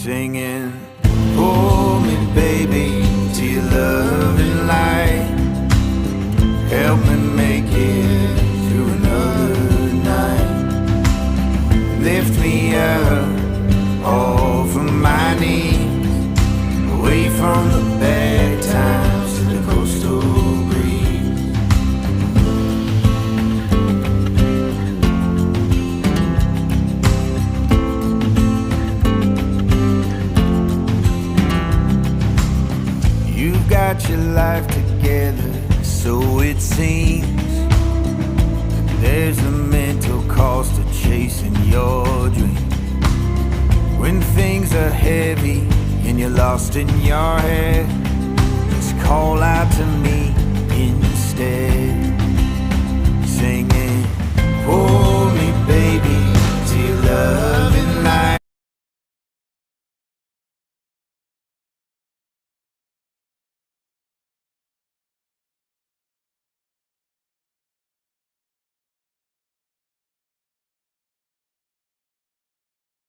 singing, pull me, baby, to your loving light. Help me make it through another night. Lift me up off of my knees, away from the bad times to the coastal breeze. You've got your life together, so it seems. There's a mental cost of chasing your dreams. When things are heavy and you're lost in your head, just call out to me